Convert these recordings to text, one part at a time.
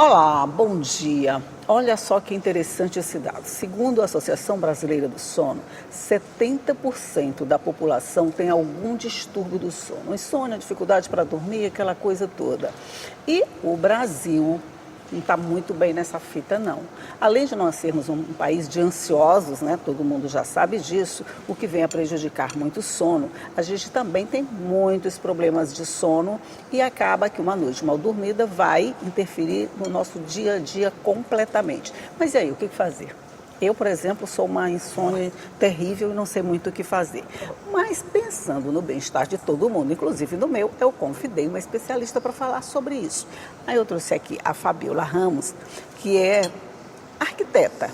Olá, bom dia. Olha só que interessante esse dado. Segundo a Associação Brasileira do Sono, 70% da população tem algum distúrbio do sono. Insônia, dificuldade para dormir, aquela coisa toda. E o Brasil não está muito bem nessa fita, não. Além de nós sermos um país de ansiosos, né, todo mundo já sabe disso, o que vem a prejudicar muito o sono, a gente também tem muitos problemas de sono e acaba que uma noite mal dormida vai interferir no nosso dia a dia completamente. Mas e aí, o que fazer? Eu, por exemplo, sou uma insônia terrível e não sei muito o que fazer. Mas pensando no bem-estar de todo mundo, inclusive no meu, eu convidei uma especialista para falar sobre isso. Aí eu trouxe aqui a Fabiola Ramos, que é arquiteta,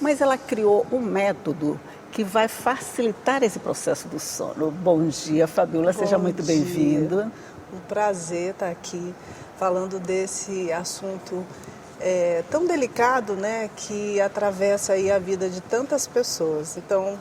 mas ela criou um método que vai facilitar esse processo do sono. Bom dia, Fabiola, seja muito bem-vinda. Um prazer estar aqui falando desse assunto tão delicado, né, que atravessa aí a vida de tantas pessoas. Então,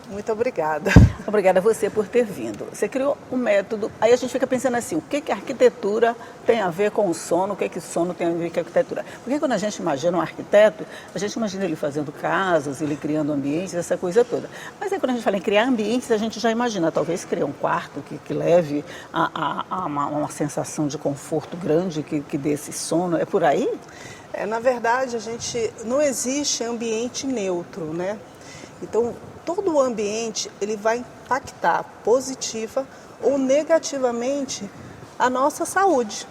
muito obrigada. Obrigada a você por ter vindo. Você criou um método, aí a gente fica pensando assim, o que a arquitetura tem a ver com o sono, o que o sono tem a ver com a arquitetura? Porque quando a gente imagina um arquiteto, a gente imagina ele fazendo casas, ele criando ambientes, essa coisa toda. Mas aí quando a gente fala em criar ambientes, a gente já imagina, talvez criar um quarto que leve a uma sensação de conforto grande, que dê esse sono, é por aí? Na verdade, não existe ambiente neutro, né? Então, todo o ambiente ele vai impactar positiva ou negativamente a nossa saúde.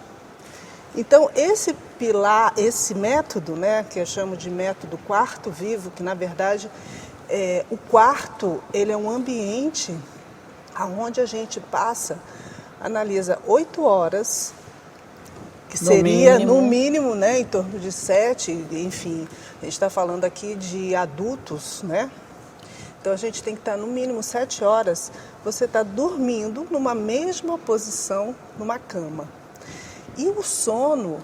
Então, esse pilar, esse método, né, que eu chamo de método quarto vivo, que na verdade o quarto ele é um ambiente onde a gente analisa 8 horas, que seria no mínimo, né, em torno de 7, enfim, a gente está falando aqui de adultos, né? Então a gente tem que estar no mínimo 7 horas, você está dormindo numa mesma posição numa cama. E o sono,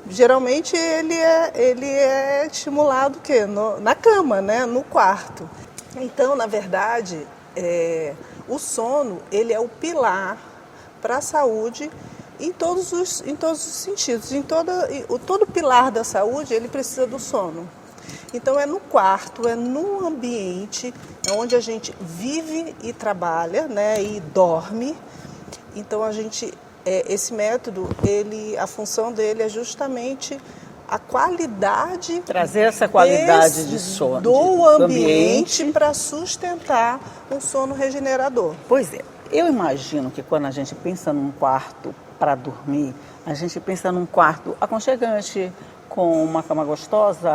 geralmente ele é estimulado o quê? Na cama, né? No quarto. Então, na verdade, o sono ele é o pilar para a saúde em todos os sentidos. Todo pilar da saúde ele precisa do sono. Então é no quarto, é no ambiente onde a gente vive e trabalha, né, e dorme. Então esse método, a função dele é justamente a qualidade, trazer essa qualidade de sono do ambiente para sustentar um sono regenerador. Pois é, eu imagino que quando a gente pensa num quarto para dormir, a gente pensa num quarto aconchegante, com uma cama gostosa,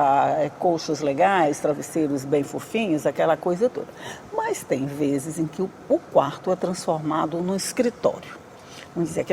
colchos legais, travesseiros bem fofinhos, aquela coisa toda. Mas tem vezes em que o quarto é transformado num escritório. Vamos dizer,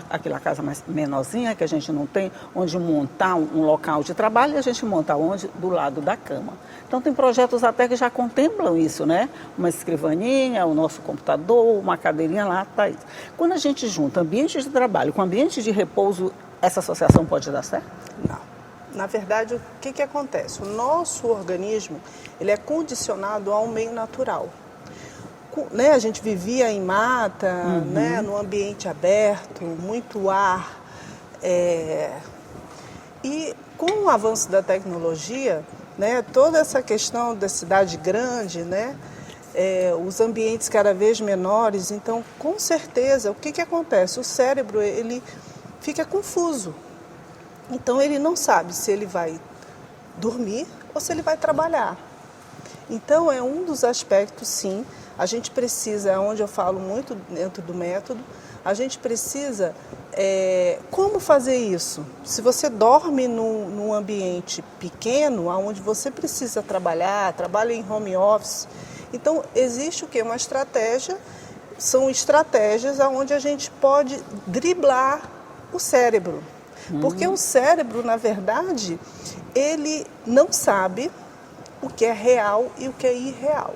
aquela casa mais menorzinha que a gente não tem, onde montar um local de trabalho, e a gente monta onde? Do lado da cama. Então tem projetos até que já contemplam isso, né? Uma escrivaninha, o nosso computador, uma cadeirinha lá, tá isso. Quando a gente junta ambiente de trabalho com ambiente de repouso, essa associação pode dar certo? Não. Na verdade, o que acontece? O nosso organismo ele é condicionado ao meio natural. Né? A gente vivia em mata, né? No ambiente aberto, muito ar. E com o avanço da tecnologia, né? Toda essa questão da cidade grande, né? Os ambientes cada vez menores, então, com certeza, o que acontece? O cérebro ele fica confuso. Então, ele não sabe se ele vai dormir ou se ele vai trabalhar. Então, é um dos aspectos, sim. A gente precisa, onde eu falo muito dentro do método, a gente precisa, como fazer isso? Se você dorme num ambiente pequeno, onde você precisa trabalha em home office, então, existe o quê? Uma estratégia, são estratégias onde a gente pode driblar o cérebro. Porque o cérebro, na verdade, ele não sabe o que é real e o que é irreal.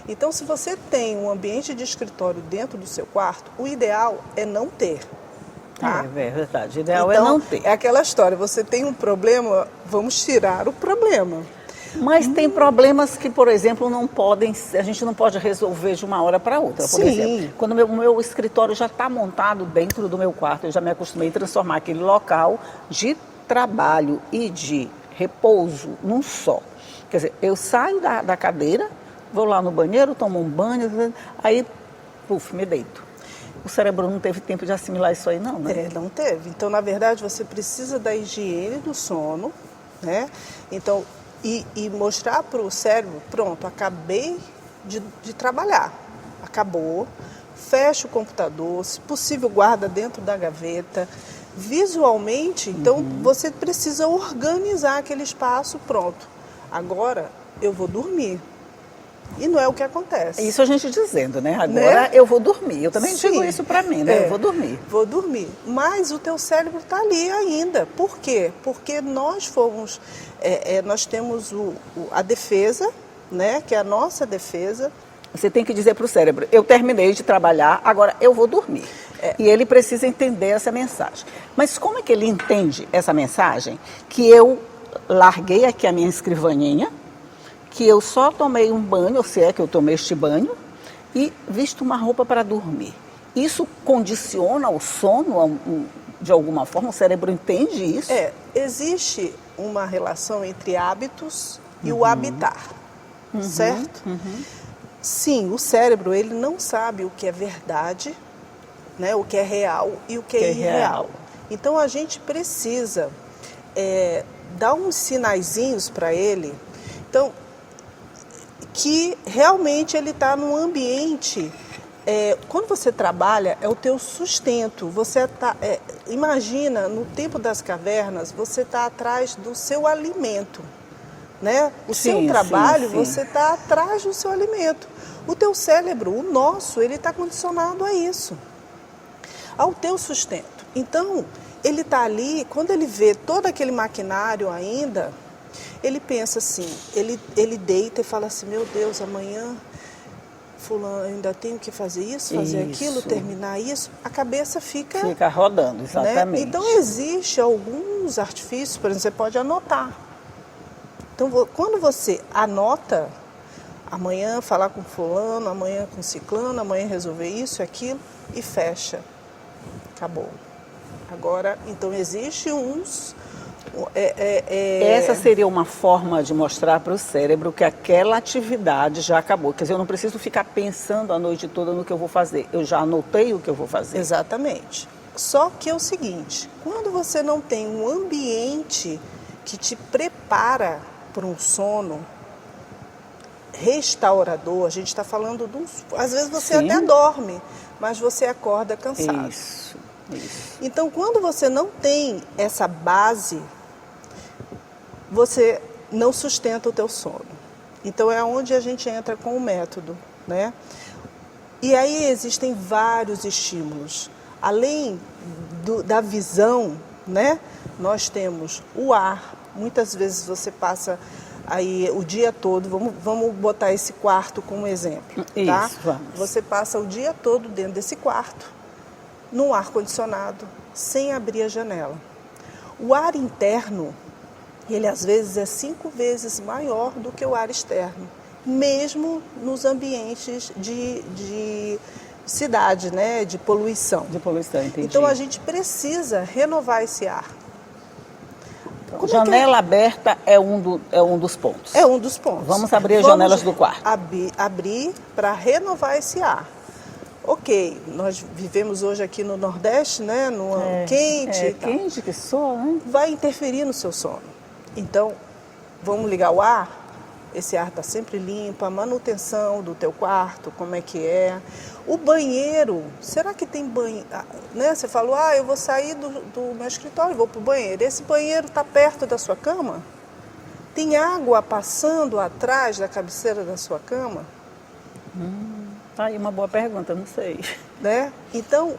Então, se você tem um ambiente de escritório dentro do seu quarto, o ideal é não ter. Tá? É verdade, o ideal é não ter. É aquela história, você tem um problema, vamos tirar o problema. Mas tem problemas que, por exemplo, a gente não pode resolver de uma hora para outra. Por exemplo, quando o meu escritório já está montado dentro do meu quarto, eu já me acostumei a transformar aquele local de trabalho e de repouso num só. Quer dizer, eu saio da cadeira, vou lá no banheiro, tomo um banho, aí, puf, me deito. O cérebro não teve tempo de assimilar isso aí, não, né? Não teve. Então, na verdade, você precisa da higiene do sono, né? Então, e mostrar para o cérebro, pronto, acabei de trabalhar, acabou, fecha o computador, se possível guarda dentro da gaveta. Visualmente, então, você precisa organizar aquele espaço, pronto. Agora eu vou dormir. E não é o que acontece. Isso a gente dizendo, né? Agora eu vou dormir. Eu também digo isso para mim, né? Eu vou dormir. Vou dormir. Mas o teu cérebro está ali ainda. Por quê? Porque nós temos a defesa, né? Que é a nossa defesa. Você tem que dizer para o cérebro, eu terminei de trabalhar, agora eu vou dormir. E ele precisa entender essa mensagem. Mas como é que ele entende essa mensagem? Que eu larguei aqui a minha escrivaninha, que eu só tomei um banho, ou se é que eu tomei este banho, e visto uma roupa para dormir. Isso condiciona o sono de alguma forma? O cérebro entende isso? Existe uma relação entre hábitos e o habitar, certo? Sim, o cérebro ele não sabe o que é verdade, né, o que é real e o que é irreal. Então a gente precisa dar uns sinaizinhos para ele. Então, que realmente ele está num ambiente, quando você trabalha, é o teu sustento. Você imagina, no tempo das cavernas, você está atrás do seu alimento, né? O seu trabalho, você está atrás do seu alimento. O teu cérebro, o nosso, ele está condicionado a isso, ao teu sustento. Então, ele está ali, quando ele vê todo aquele maquinário ainda, ele pensa assim, ele deita e fala assim, meu Deus, amanhã fulano, ainda tenho que fazer isso, fazer aquilo, terminar isso. A cabeça fica rodando, exatamente. Né? Então, existe alguns artifícios, por exemplo, você pode anotar. Então, quando você anota, amanhã falar com fulano, amanhã com ciclano, amanhã resolver isso, aquilo, e fecha. Acabou. Agora, então, existe uns... Essa seria uma forma de mostrar para o cérebro que aquela atividade já acabou. Quer dizer, eu não preciso ficar pensando a noite toda no que eu vou fazer. Eu já anotei o que eu vou fazer. Exatamente. Só que é o seguinte, quando você não tem um ambiente que te prepara para um sono restaurador, a gente está falando às vezes você até dorme, mas você acorda cansado. Isso. Então, quando você não tem essa base, você não sustenta o teu sono. Então, é onde a gente entra com o método, né? E aí existem vários estímulos. Além da visão, né? Nós temos o ar. Muitas vezes você passa aí o dia todo, vamos botar esse quarto como exemplo, tá? Isso, vamos. Você passa o dia todo dentro desse quarto, no ar-condicionado, sem abrir a janela. O ar interno, ele às vezes é 5 vezes maior do que o ar externo, mesmo nos ambientes de cidade, né? De poluição. De poluição, entendi. Então a gente precisa renovar esse ar. Então, janela aberta é um dos pontos. É um dos pontos. Vamos abrir as janelas do quarto. Abrir para renovar esse ar. Ok, nós vivemos hoje aqui no Nordeste, né? No ano quente. É quente que soa, né? Vai interferir no seu sono. Então, vamos ligar o ar? Esse ar está sempre limpo, a manutenção do teu quarto, como é que é. O banheiro, será que tem banheiro? Né? Você falou, eu vou sair do meu escritório, vou para o banheiro. Esse banheiro está perto da sua cama? Tem água passando atrás da cabeceira da sua cama? Tá aí uma boa pergunta, não sei. Né? Então,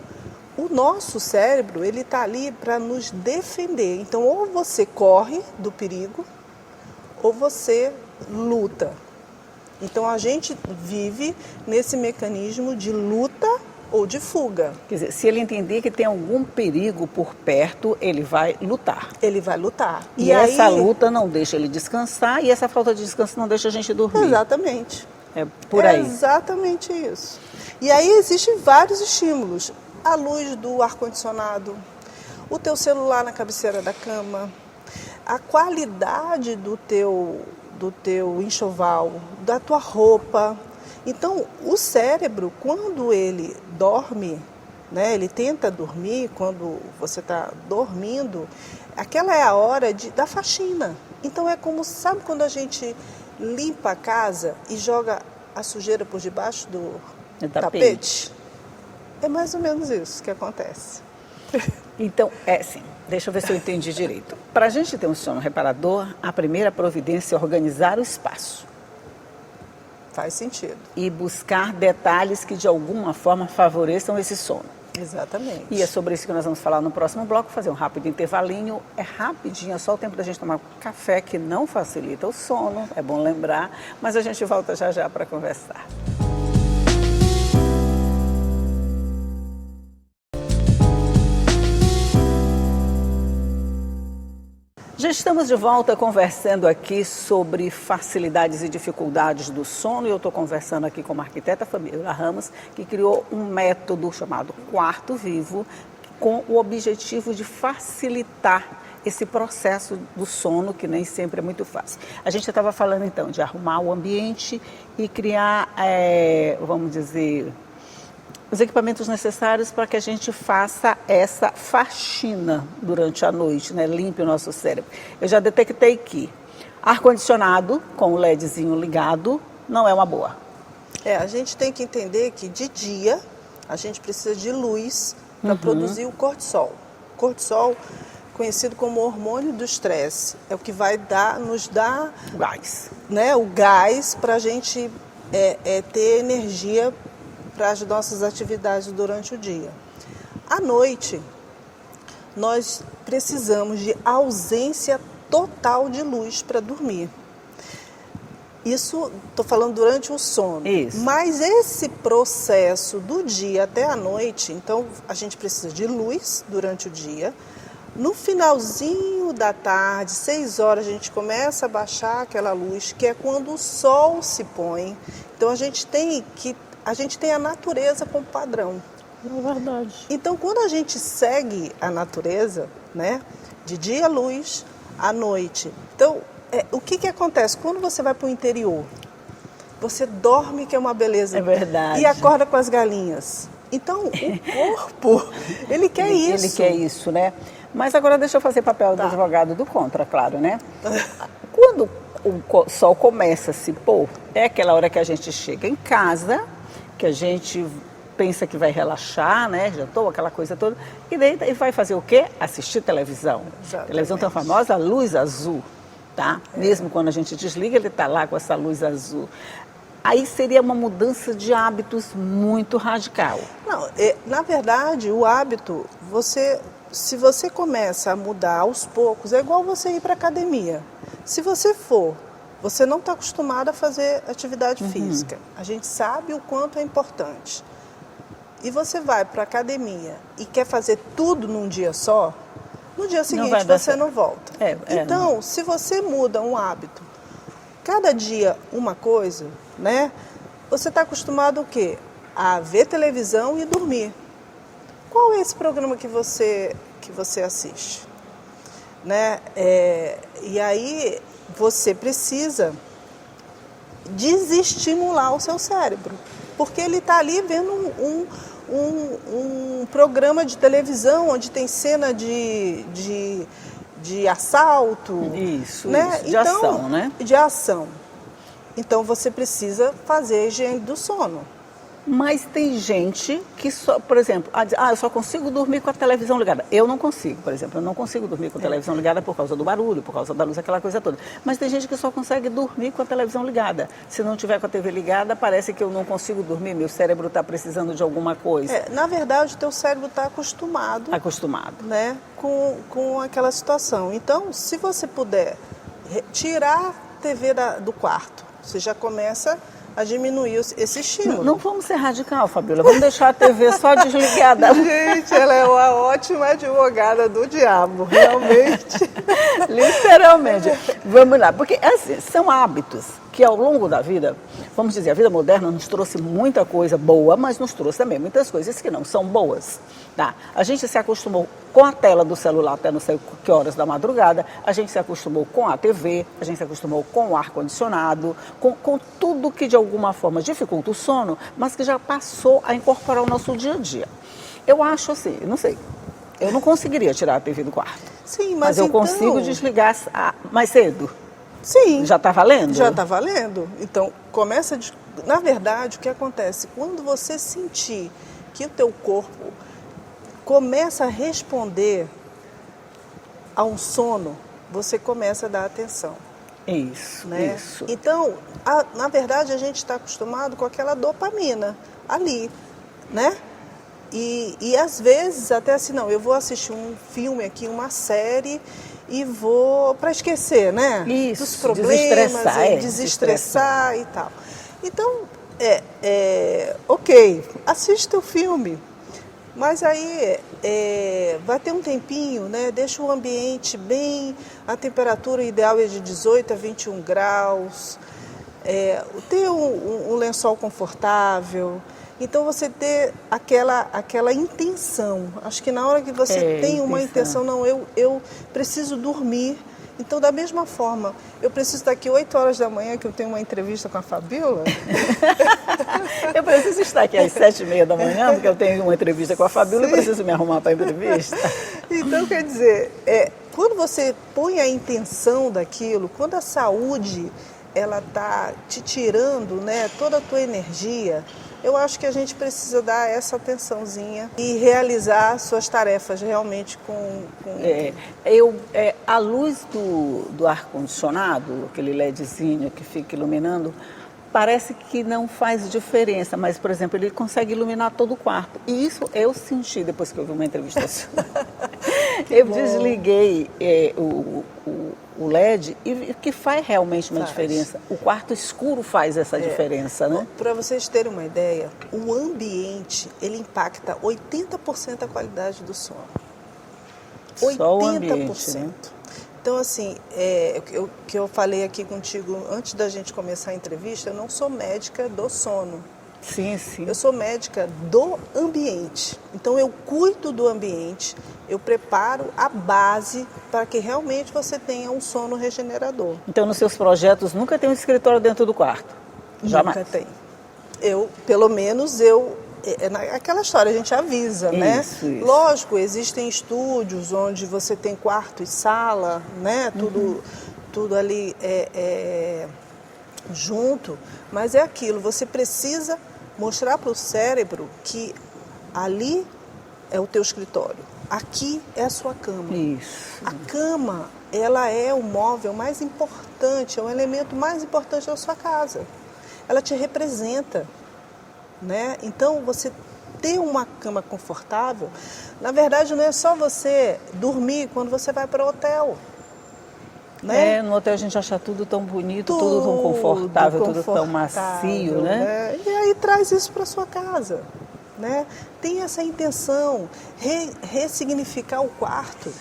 o nosso cérebro, ele está ali para nos defender. Então, ou você corre do perigo, ou você luta. Então, a gente vive nesse mecanismo de luta ou de fuga. Quer dizer, se ele entender que tem algum perigo por perto, ele vai lutar. Ele vai lutar. E essa luta não deixa ele descansar e essa falta de descanso não deixa a gente dormir. Exatamente. É por aí. Exatamente isso. E aí existem vários estímulos. A luz do ar-condicionado, o teu celular na cabeceira da cama, a qualidade do teu enxoval, da tua roupa. Então, o cérebro, quando ele dorme, né, ele tenta dormir, quando você está dormindo, aquela é a hora da faxina. Então, é como, sabe quando a gente limpa a casa e joga a sujeira por debaixo do tapete? É mais ou menos isso que acontece. Então, sim, deixa eu ver se eu entendi direito. Para a gente ter um sono reparador, a primeira providência é organizar o espaço. Faz sentido. E buscar detalhes que de alguma forma favoreçam esse sono. Exatamente. E é sobre isso que nós vamos falar no próximo bloco, fazer um rápido intervalinho. É rapidinho, é só o tempo da gente tomar café, que não facilita o sono, é bom lembrar, mas a gente volta já já para conversar. Já estamos de volta conversando aqui sobre facilidades e dificuldades do sono e eu estou conversando aqui com a arquiteta Fabiola Ramos, que criou um método chamado Quarto Vivo, com o objetivo de facilitar esse processo do sono, que nem sempre é muito fácil. A gente estava falando então de arrumar o ambiente e criar, vamos dizer, os equipamentos necessários para que a gente faça essa faxina durante a noite, né? Limpe o nosso cérebro. Eu já detectei que ar-condicionado com o LEDzinho ligado não é uma boa. A gente tem que entender que de dia a gente precisa de luz para produzir o cortisol. O cortisol, conhecido como hormônio do estresse, é o que vai nos dar gás, né? O gás para a gente ter energia para as nossas atividades durante o dia. À noite, nós precisamos de ausência total de luz para dormir. Isso, estou falando durante o sono. Isso. Mas esse processo do dia até a noite, então a gente precisa de luz durante o dia. No finalzinho da tarde, 6 horas, a gente começa a baixar aquela luz, que é quando o sol se põe. Então a gente tem a natureza como padrão. É verdade. Então, quando a gente segue a natureza, né, de dia luz, à noite. Então, o que acontece? Quando você vai para o interior, você dorme, que é uma beleza. É verdade. E acorda com as galinhas. Então, o corpo, ele quer isso. Ele quer isso, né? Mas agora deixa eu fazer papel do advogado do contra, claro, né? Quando o sol começa a se pôr, é aquela hora que a gente chega em casa, que a gente pensa que vai relaxar, né? Jantou, aquela coisa toda. E daí vai fazer o quê? Assistir televisão. Exatamente. Televisão tão famosa, a luz azul, tá? Mesmo quando a gente desliga, ele está lá com essa luz azul. Aí seria uma mudança de hábitos muito radical. Não, na verdade, o hábito, se você começa a mudar aos poucos, é igual você ir para a academia. Se você você não está acostumado a fazer atividade física. A gente sabe o quanto é importante. E você vai para a academia e quer fazer tudo num dia só, no dia seguinte você não volta. Então, se você muda um hábito, cada dia uma coisa, né? Você está acostumado o quê? A ver televisão e dormir. Qual é esse programa que você assiste? Né? E aí você precisa desestimular o seu cérebro, porque ele está ali vendo um programa de televisão onde tem cena de assalto. Isso, né? De ação, né? De ação. Então você precisa fazer a higiene do sono. Mas tem gente que só, por exemplo, eu só consigo dormir com a televisão ligada. Eu não consigo, por exemplo, eu não consigo dormir com a televisão ligada por causa do barulho, por causa da luz, aquela coisa toda. Mas tem gente que só consegue dormir com a televisão ligada. Se não tiver com a TV ligada, parece que eu não consigo dormir, meu cérebro está precisando de alguma coisa. Na verdade, o teu cérebro está acostumado. Né, com aquela situação. Então, se você puder tirar a TV do quarto, você já começa a diminuir esse estímulo. Não vamos ser radical, Fabiola. Vamos deixar a TV só desligada. Gente, ela é uma ótima advogada do diabo, realmente. Literalmente. Vamos lá, porque assim, são hábitos que ao longo da vida, vamos dizer, a vida moderna nos trouxe muita coisa boa, mas nos trouxe também muitas coisas que não são boas. Tá? A gente se acostumou com a tela do celular até não sei que horas da madrugada, a gente se acostumou com a TV, a gente se acostumou com o ar-condicionado, com tudo que de alguma forma dificulta o sono, mas que já passou a incorporar o nosso dia a dia. Eu acho assim, não sei, eu não conseguiria tirar a TV do quarto. Sim, mas eu então... consigo desligar mais cedo. Sim. Já está valendo? Já está valendo. Então, na verdade, o que acontece? Quando você sentir que o teu corpo começa a responder a um sono, você começa a dar atenção. Isso, né? Isso. Então, na verdade, a gente está acostumado com aquela dopamina ali, né? E às vezes até assim, não, eu vou assistir um filme aqui, uma série e vou para esquecer, né? Isso, dos problemas, desestressar e tal. Então, ok, assista o filme, mas aí vai ter um tempinho, né? Deixa o ambiente bem, a temperatura ideal é de 18 a 21 graus, ter um lençol confortável. Então, você ter aquela intenção. Acho que na hora que você tem uma intenção, não, eu preciso dormir. Então, da mesma forma, eu preciso estar aqui 8 horas da manhã, que eu tenho uma entrevista com a Fabíola. Eu preciso estar aqui às 7h30 da manhã, porque eu tenho uma entrevista com a Fabíola e preciso me arrumar para a entrevista. Então, quer dizer, quando você põe a intenção daquilo, quando a saúde ela está te tirando, né, toda a tua energia, eu acho que a gente precisa dar essa atençãozinha e realizar suas tarefas realmente com... A luz do ar-condicionado, aquele LEDzinho que fica iluminando, parece que não faz diferença, mas, por exemplo, ele consegue iluminar todo o quarto. E isso eu senti depois que eu vi uma entrevista sua. Eu desliguei o LED e que faz realmente uma diferença. O quarto escuro faz essa diferença, né? Para vocês terem uma ideia, o ambiente, ele impacta 80% da qualidade do sono. 80%. Só o ambiente, né? Então, assim, que eu falei aqui contigo antes da gente começar a entrevista, eu não sou médica do sono. Sim, sim. Eu sou médica do ambiente. Então, eu cuido do ambiente, eu preparo a base para que realmente você tenha um sono regenerador. Então, nos seus projetos, nunca tem um escritório dentro do quarto? Jamais? Nunca tem. Pelo menos, aquela história, a gente avisa, né? Isso. Lógico, existem estúdios onde você tem quarto e sala, né? Tudo ali junto, mas é aquilo, você precisa mostrar para o cérebro que ali é o teu escritório, aqui é a sua cama. Isso. A cama, ela é o móvel mais importante, é o elemento mais importante da sua casa. Ela te representa, né? Então, você ter uma cama confortável, na verdade, não é só você dormir quando você vai para o hotel. Né? No hotel a gente acha tudo tão bonito, tudo tão confortável, tudo tão macio, né? E aí traz isso para sua casa, né? Tem essa intenção, ressignificar o quarto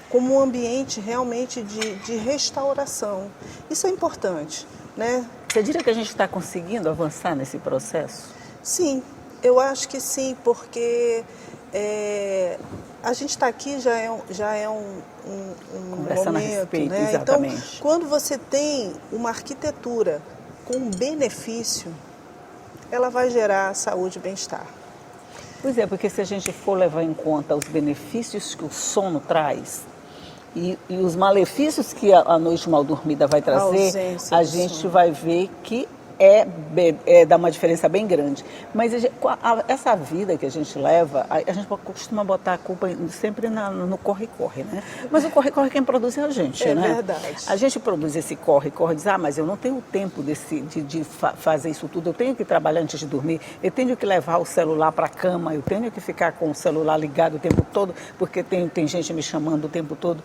como um ambiente realmente de restauração. Isso é importante, né? Você diria que a gente está conseguindo avançar nesse processo? Sim, eu acho que sim, porque a gente está aqui já é um conversando momento, a respeito, né? exatamente. Então, quando você tem uma arquitetura com benefício, ela vai gerar saúde e bem-estar. Pois é, porque se a gente for levar em conta os benefícios que o sono traz e os malefícios que a noite mal dormida vai trazer, a gente vai ver que dá uma diferença bem grande. Mas essa vida que a gente leva, a gente costuma botar a culpa sempre no corre-corre, né? Mas o corre-corre quem produz é a gente, né? É verdade. A gente produz esse corre-corre, diz, mas eu não tenho tempo de fazer isso tudo, eu tenho que trabalhar antes de dormir, eu tenho que levar o celular para a cama, eu tenho que ficar com o celular ligado o tempo todo, porque tem gente me chamando o tempo todo.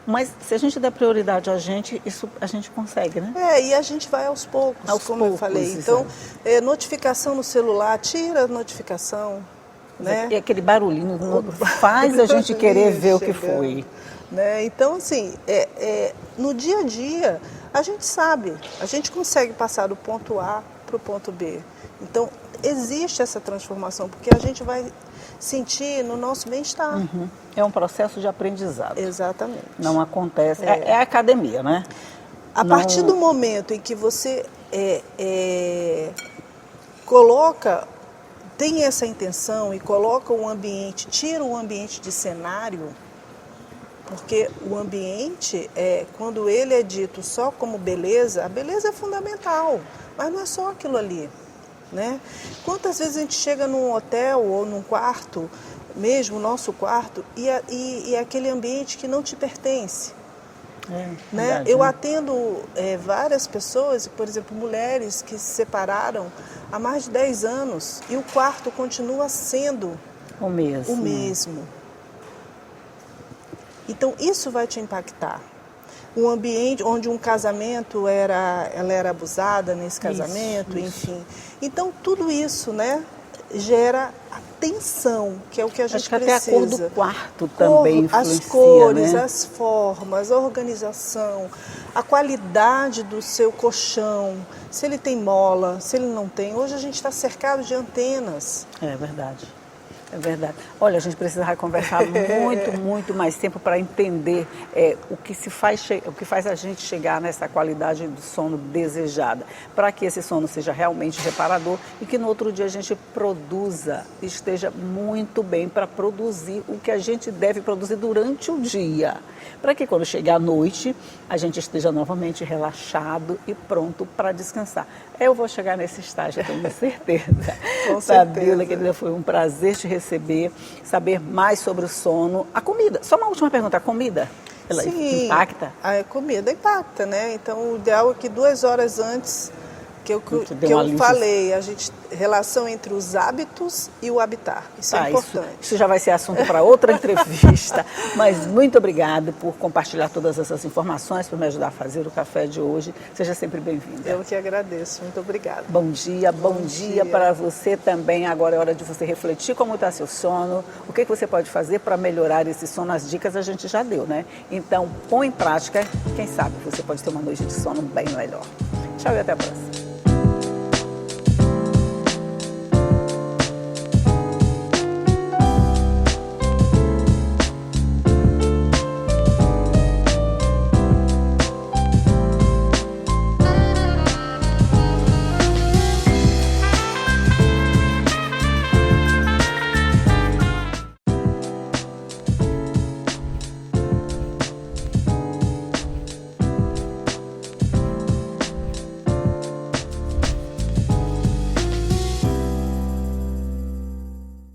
Mas se a gente der prioridade a gente, isso a gente consegue, né? E a gente vai aos poucos, eu falei. Então, notificação no celular, tira a notificação, né? E aquele barulhinho faz a gente querer ver o que foi. Né? Então, assim, no dia a dia, A gente sabe, a gente consegue passar do ponto A para o ponto B. Então, existe essa transformação, porque a gente vai sentir no nosso bem-estar. Uhum. É um processo de aprendizado. Exatamente. Não acontece. É academia, né? A partir do momento em que você coloca, tem essa intenção e coloca o ambiente, tira o ambiente de cenário, porque o ambiente, quando ele é dito só como beleza, a beleza é fundamental, mas não é só aquilo ali, né? Quantas vezes a gente chega num hotel ou num quarto, mesmo nosso quarto, e é aquele ambiente que não te pertence. Né? Verdade, Eu né? atendo várias pessoas, por exemplo, mulheres que se separaram há mais de 10 anos e o quarto continua sendo O mesmo. o mesmo. Então, isso vai te impactar. Um ambiente onde um casamento ela era abusada nesse casamento, Isso. enfim. Então, tudo isso, né, gera a tensão, que é o que a gente Acho que precisa. até a cor do quarto também influencia, as cores, né? as formas, a organização, a qualidade do seu colchão, se ele tem mola, se ele não tem. Hoje a gente está cercado de antenas. É verdade. É verdade. Olha, a gente precisava conversar muito mais tempo para entender o que faz a gente chegar nessa qualidade do sono desejada, para que esse sono seja realmente reparador e que no outro dia a gente produza, esteja muito bem para produzir o que a gente deve produzir durante o dia, para que quando chegar à noite a gente esteja novamente relaxado e pronto para descansar. Eu vou chegar nesse estágio, eu tenho certeza. Com Fabíola, certeza. querida, foi um prazer te receber, saber mais sobre o sono. A comida, só uma última pergunta, a comida, ela Sim, impacta? a comida impacta, né? Então, o ideal é que 2 horas antes que eu dê uma lista. falei, relação entre os hábitos e o habitar. Isso é importante. Isso já vai ser assunto para outra entrevista. Mas muito obrigada por compartilhar todas essas informações, por me ajudar a fazer o café de hoje. Seja sempre bem-vinda. Eu que agradeço. Muito obrigada. Bom dia para você também. Agora é hora de você refletir como está seu sono, o que você pode fazer para melhorar esse sono. As dicas a gente já deu, né? Então, põe em prática. Quem sabe você pode ter uma noite de sono bem melhor. Tchau e até a próxima.